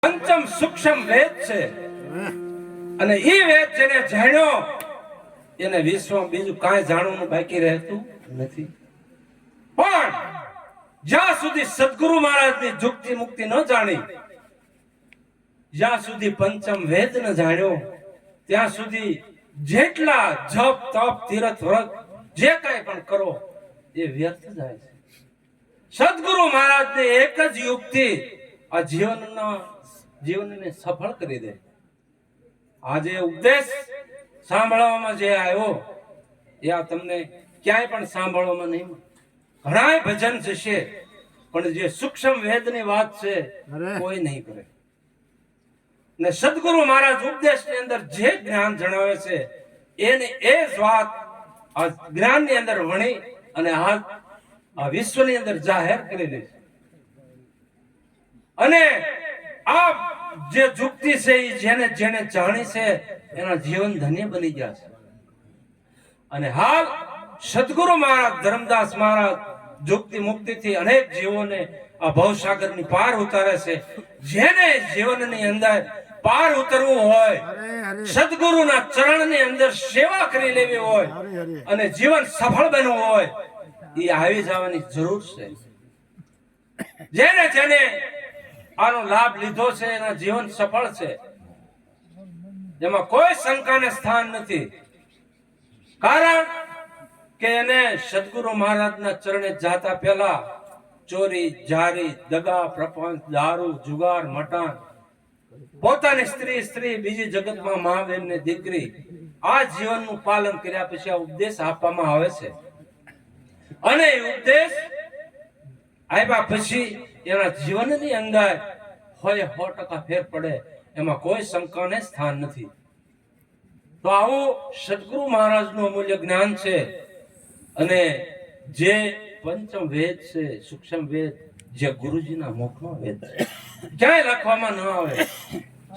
પંચમ સૂક્ષ્મ વેદ છે અને એ વેદ જેને જાણ્યો એને વિશ્વમાં બીજું કાંઈ જાણવાનું બાકી રહેતું નથી. પણ જ્યાં સુધી સદગુરુ મહારાજની જુક્તિ મુક્તિ ન જાણી, જ્યાં સુધી પંચમ વેદ ન જાણ્યો, ત્યાં સુધી જેટલા જપ તપ તીર્થ વ્રત જે કાંઈ પણ કરો એ વ્યર્થ જાય છે. સદગુરુ મહારાજની એક જ યુક્તિ આ જીવનને સફળ કરી દે. આજે ઉપદેશ સાંભળવામાં જે આવ્યો એ આ તમને ક્યાંય પણ સાંભળવામાં નહીં. ઘણા ભજન થશે પણ જે સૂક્ષ્મ વેદની વાત છે કોઈ નહીં કરે. ને સદગુરુ મહારાજ ઉપદેશની અંદર જે જ્ઞાન જણાવે છે એને એ જ વાત આ જ્ઞાનની અંદર વણી અને આ વિશ્વની અંદર જાહેર કરી દે છે. અને આ જે જુક્તિ છે એ જેને જેને જાણી છે એના જીવન ધન્ય બની ગયા છે. અને હાલ સદગુરુ મહારાજ ધર્મદાસ મહારાજ જુક્તિ મુક્તિથી અનેક જીવોને આ ભવસાગરની પાર ઉતારે છે. જેને જીવનની અંદર પાર ઉતરવું હોય, સદગુરુના ચરણની અંદર સેવા કરી લેવી હોય અને જીવન સફળ બનવું હોય, એ આવી જવાની જરૂર છે. જેને જેને આનો લાભ લીધો છે એના જીવન સફળ છે, જેમાં કોઈ શંકાને સ્થાન નથી. કારણ કે એને સદગુરુ મહારાજના ચરણે જાતા પહેલા ચોરી જારી દગા પ્રપંચ દારૂ જુગાર મટાન, પોતાની સ્ત્રી બીજી જગતમાં મા બેન ને દીકરી, આ જીવનનું પાલન કર્યા પછી આ ઉપદેશ આપવામાં આવે છે. અને એ ઉપદેશ આપ્યા પછી એના જીવનની અંદર હોય 100% ફેર પડે, એમાં કોઈ શંકાને સ્થાન નથી. તો આવું સદગુરુ મહારાજનું અમૂલ્ય જ્ઞાન છે. અને જે પંચમ વેદ છે, સૂક્ષ્મ વેદ, જે ગુરુજીના મુખનો વેદ છે, ક્યાંય લખવામાં ન આવે.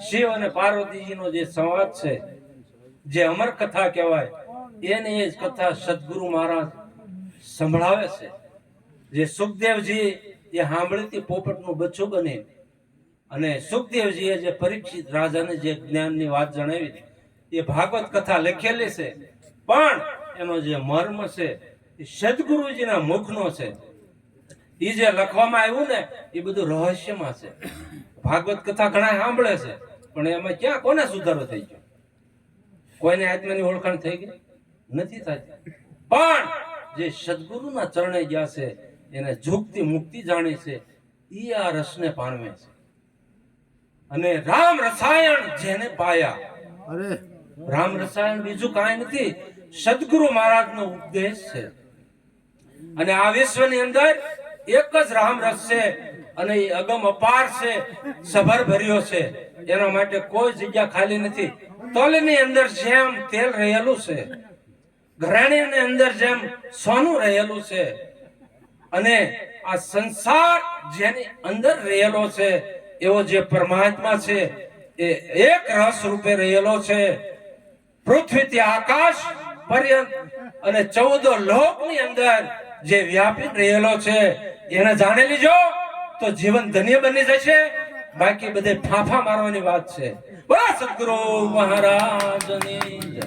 શિવ અને પાર્વતીજીનો જે સંવાદ છે, જે અમર કથા કહેવાય, એની એ કથા સદગુરુ મહારાજ સંભળાવે છે. જે સુખદેવજી એ સાંભળીથી પોપટનું બચ્ચું બને, અને સુખદેવજીએ જે પરીક્ષિત રાજાને જે જ્ઞાનની વાત જણાવી એ ભાગવત કથા લખેલી છે. પણ એનો જે મર્મ છે એ સદગુરુજીના મુખનો છે. એ જે લખવામાં આવ્યું ને એ બધું રહસ્યમાં છે. ભાગવત કથા ઘણા સાંભળે છે પણ એમાં ક્યાં કોને સુધારો થઈ ગયો? કોઈને આત્માની ઓળખાણ થઈ ગઈ નથી થતી. પણ જે સદગુરુના ચરણે ગયા છે એને જુક્તિ મુક્તિ જાણી છે, એ આ રસને પામે છે. અને રામ રસાયણ જેને પાયા, રામ રસાયણ બીજું કાંઈ નથી, સદગુરુ મહારાજનો ઉપદેશ છે. અને આ વિશ્વની અંદર એક જ રામ રસ છે અને એ અગમ અપાર છે, સભર ભર્યો છે. એના માટે કોઈ જગ્યા ખાલી નથી. તલની અંદર જેમ તેલ રહેલું છે, ઘરાણીની અંદર જેમ સોનું રહેલું છે, અને આ સંસાર જેની અંદર રહેલો છે એવો જે પરમાત્મા છે એ એક રસ રૂપે રહેલો છે. પૃથ્વીથી આકાશ પર્યંત અને 14 લોકની અંદર જે વ્યાપી રહેલો છે એને જાણી લીજો તો જીવન ધન્ય બની જશે. બાકી બધે ફાંફા મારવાની વાત છે. બોલો સદગુરુ મહારાજની જય.